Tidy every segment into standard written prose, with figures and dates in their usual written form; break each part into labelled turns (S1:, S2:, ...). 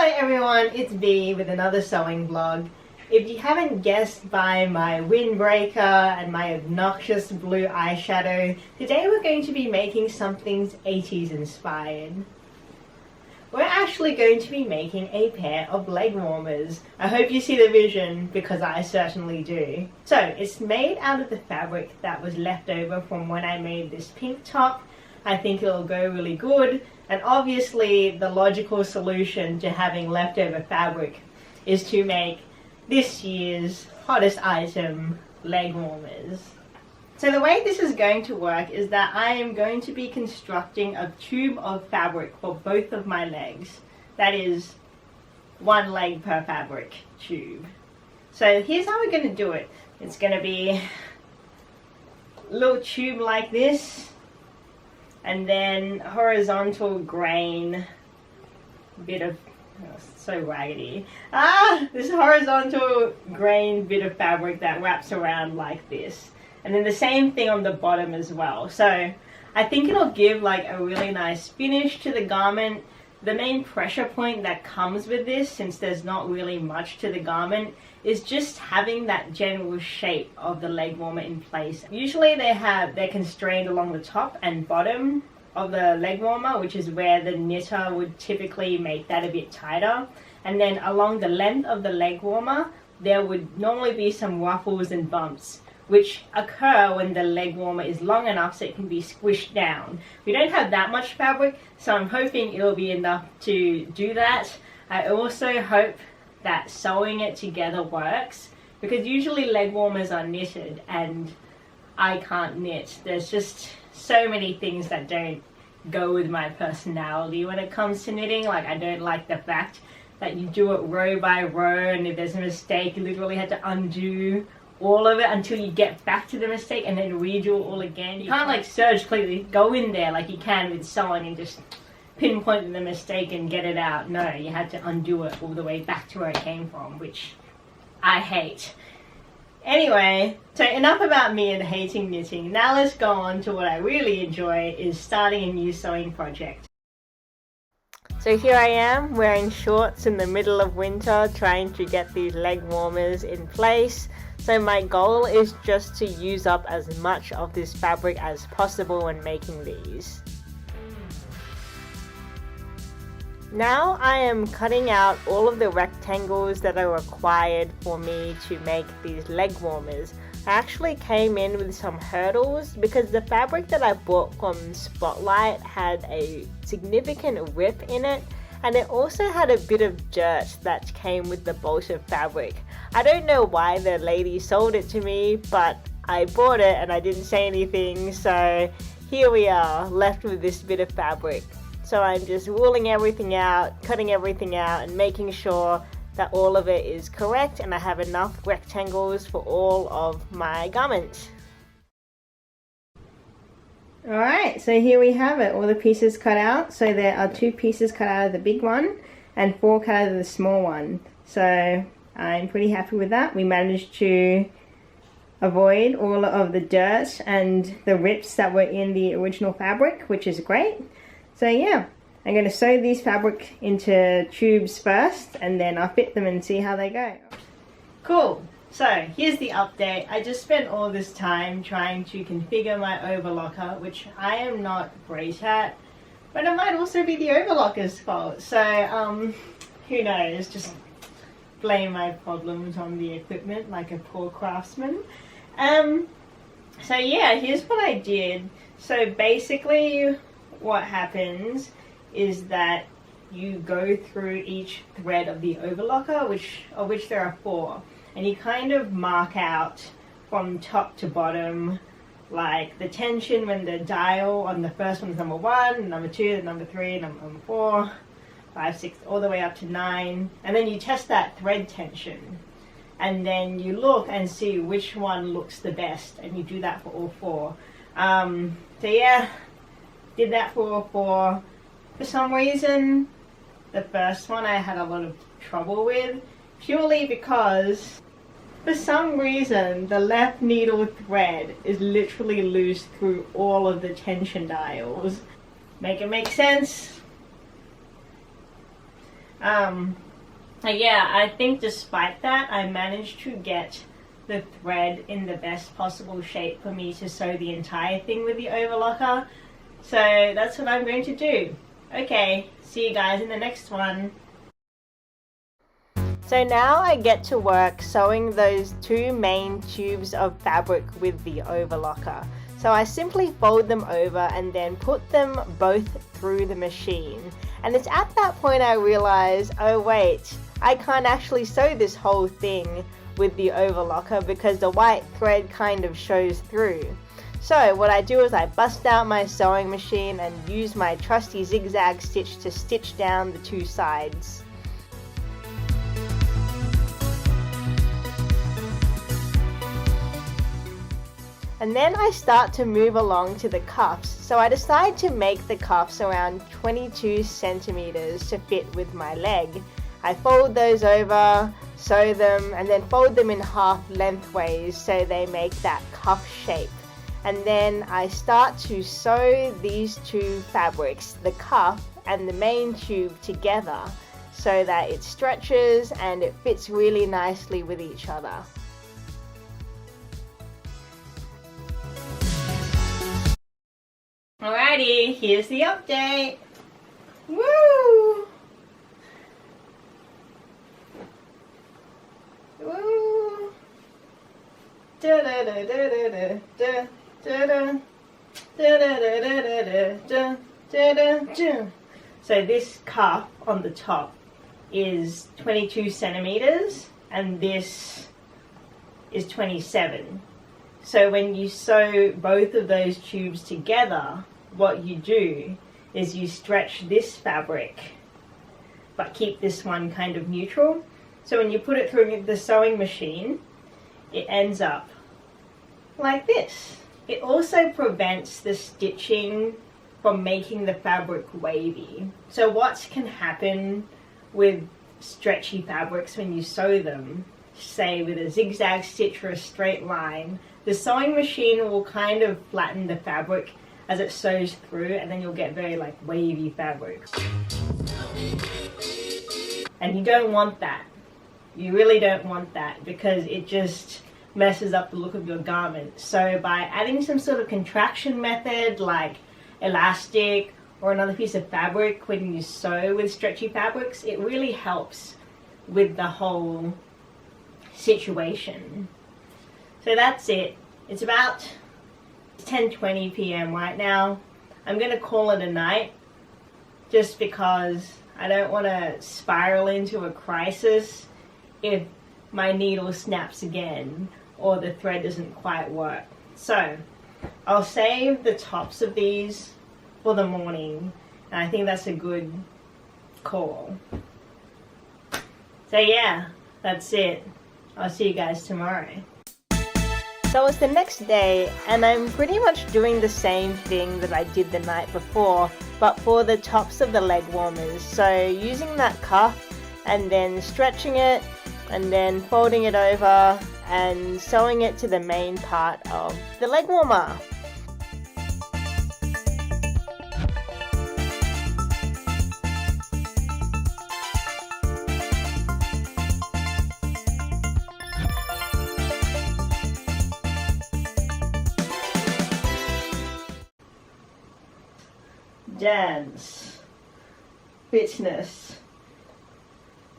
S1: Hello everyone, it's B with another sewing vlog. If you haven't guessed by my windbreaker and my obnoxious blue eyeshadow, today we're going to be making something 80s inspired. We're actually going to be making a pair of leg warmers. I hope you see the vision because I certainly do. So it's made out of the fabric that was left over from when I made this pink top. I think it'll go really good, and obviously the logical solution to having leftover fabric is to make this year's hottest item, leg warmers. So the way this is going to work is that I am going to be constructing a tube of fabric for both of my legs. That is one leg per fabric tube. So here's how we're going to do it. It's going to be a little tube like this, and then horizontal grain bit of, oh, so raggedy. This horizontal grain bit of fabric that wraps around like this. And then the same thing on the bottom as well. So I think it'll give like a really nice finish to the garment. The main pressure point that comes with this, since there's not really much to the garment, is just having that general shape of the leg warmer in place. Usually they're constrained along the top and bottom of the leg warmer, which is where the knitter would typically make that a bit tighter. And then along the length of the leg warmer, there would normally be some ruffles and bumps, which occur when the leg warmer is long enough so it can be squished down. We don't have that much fabric, so I'm hoping it'll be enough to do that. I also hope that sewing it together works, because usually leg warmers are knitted and I can't knit. There's just so many things that don't go with my personality when it comes to knitting. Like, I don't like the fact that you do it row by row, and if there's a mistake you literally have to undo all of it until you get back to the mistake and then redo it all again. You can't like surgically go in there like you can with sewing and just pinpoint the mistake and get it out. No, you had to undo it all the way back to where it came from, which I hate. Anyway, so enough about me and hating knitting. Now let's go on to what I really enjoy, is starting a new sewing project. So here I am wearing shorts in the middle of winter, trying to get these leg warmers in place. So my goal is just to use up as much of this fabric as possible when making these. Now I am cutting out all of the rectangles that are required for me to make these leg warmers. I actually came in with some hurdles because the fabric that I bought from Spotlight had a significant rip in it, and it also had a bit of dirt that came with the bolt of fabric. I don't know why the lady sold it to me, but I bought it and I didn't say anything, so here we are, left with this bit of fabric. So I'm just ruling everything out, cutting everything out, and making sure that all of it is correct and I have enough rectangles for all of my garments. Alright, so here we have it, all the pieces cut out. So there are 2 pieces cut out of the big one and 4 cut out of the small one. So I'm pretty happy with that. We managed to avoid all of the dirt and the rips that were in the original fabric, which is great. So yeah, I'm going to sew these fabric into tubes first, and then I'll fit them and see how they go. Cool. So here's the update. I just spent all this time trying to configure my overlocker, which I am not great at, but it might also be the overlocker's fault. So who knows, just blame my problems on the equipment like a poor craftsman. So yeah, here's what I did. So basically what happens is that you go through each thread of the overlocker, of which there are 4, and you kind of mark out from top to bottom like the tension when the dial on the first one is number 1, number 2, number 3, number 4, 5, 6, all the way up to 9, and then you test that thread tension, and then you look and see which one looks the best, and you do that for all 4. So yeah, did that for all 4. For some reason, the first one I had a lot of trouble with, purely because for some reason the left needle thread is literally loose through all of the tension dials. Make it make sense? Yeah, I think despite that, I managed to get the thread in the best possible shape for me to sew the entire thing with the overlocker. So that's what I'm going to do. Okay, see you guys in the next one. So now I get to work sewing those two main tubes of fabric with the overlocker. So I simply fold them over and then put them both through the machine. And it's at that point I realize, oh wait, I can't actually sew this whole thing with the overlocker because the white thread kind of shows through. So what I do is I bust out my sewing machine and use my trusty zigzag stitch to stitch down the two sides. And then I start to move along to the cuffs. So I decide to make the cuffs around 22 centimeters to fit with my leg. I fold those over, sew them, and then fold them in half lengthways so they make that cuff shape. And then I start to sew these two fabrics, the cuff and the main tube, together so that it stretches and it fits really nicely with each other. Alrighty, here's the update. Woo! Woo! Da da da da da da da da da da da da da. So this cuff on the top is 22 centimeters and this is 27. So when you sew both of those tubes together, what you do is you stretch this fabric but keep this one kind of neutral. So when you put it through the sewing machine, it ends up like this. It also prevents the stitching from making the fabric wavy. So what can happen with stretchy fabrics when you sew them, say with a zigzag stitch or a straight line, the sewing machine will kind of flatten the fabric as it sews through, and then you'll get very like wavy fabrics. And you don't want that. You really don't want that because it just messes up the look of your garment. So by adding some sort of contraction method like elastic or another piece of fabric when you sew with stretchy fabrics, it really helps with the whole situation. So that's it. It's about 10:20 p.m. right now. I'm gonna call it a night just because I don't want to spiral into a crisis if my needle snaps again or the thread doesn't quite work. So I'll save the tops of these for the morning, and I think that's a good call. So yeah, that's it. I'll see you guys tomorrow. So it's the next day and I'm pretty much doing the same thing that I did the night before, but for the tops of the leg warmers. So using that cuff and then stretching it and then folding it over and sewing it to the main part of the leg warmer. Dance, fitness,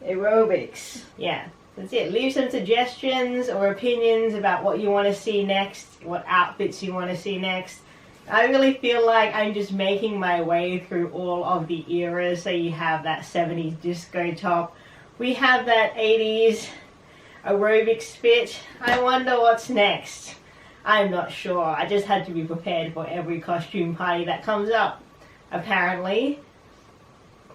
S1: aerobics. Yeah, that's it. Leave some suggestions or opinions about what you want to see next, what outfits you want to see next. I really feel like I'm just making my way through all of the eras. So you have that 70s disco top, we have that 80s aerobics fit. I wonder what's next. I'm not sure. I just had to be prepared for every costume party that comes up, apparently.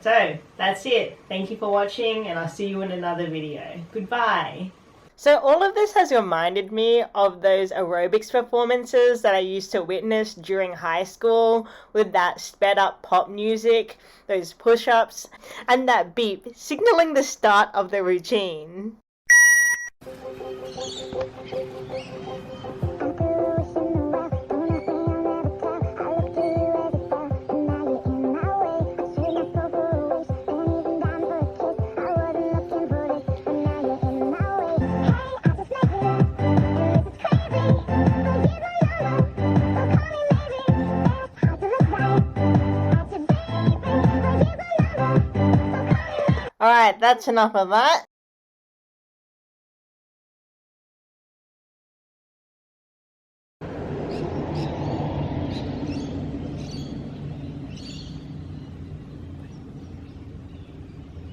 S1: So that's it. Thank you for watching, and I'll see you in another video. Goodbye. So all of this has reminded me of those aerobics performances that I used to witness during high school with that sped up pop music, those push-ups, and that beep signaling the start of the routine. Alright, that's enough of that.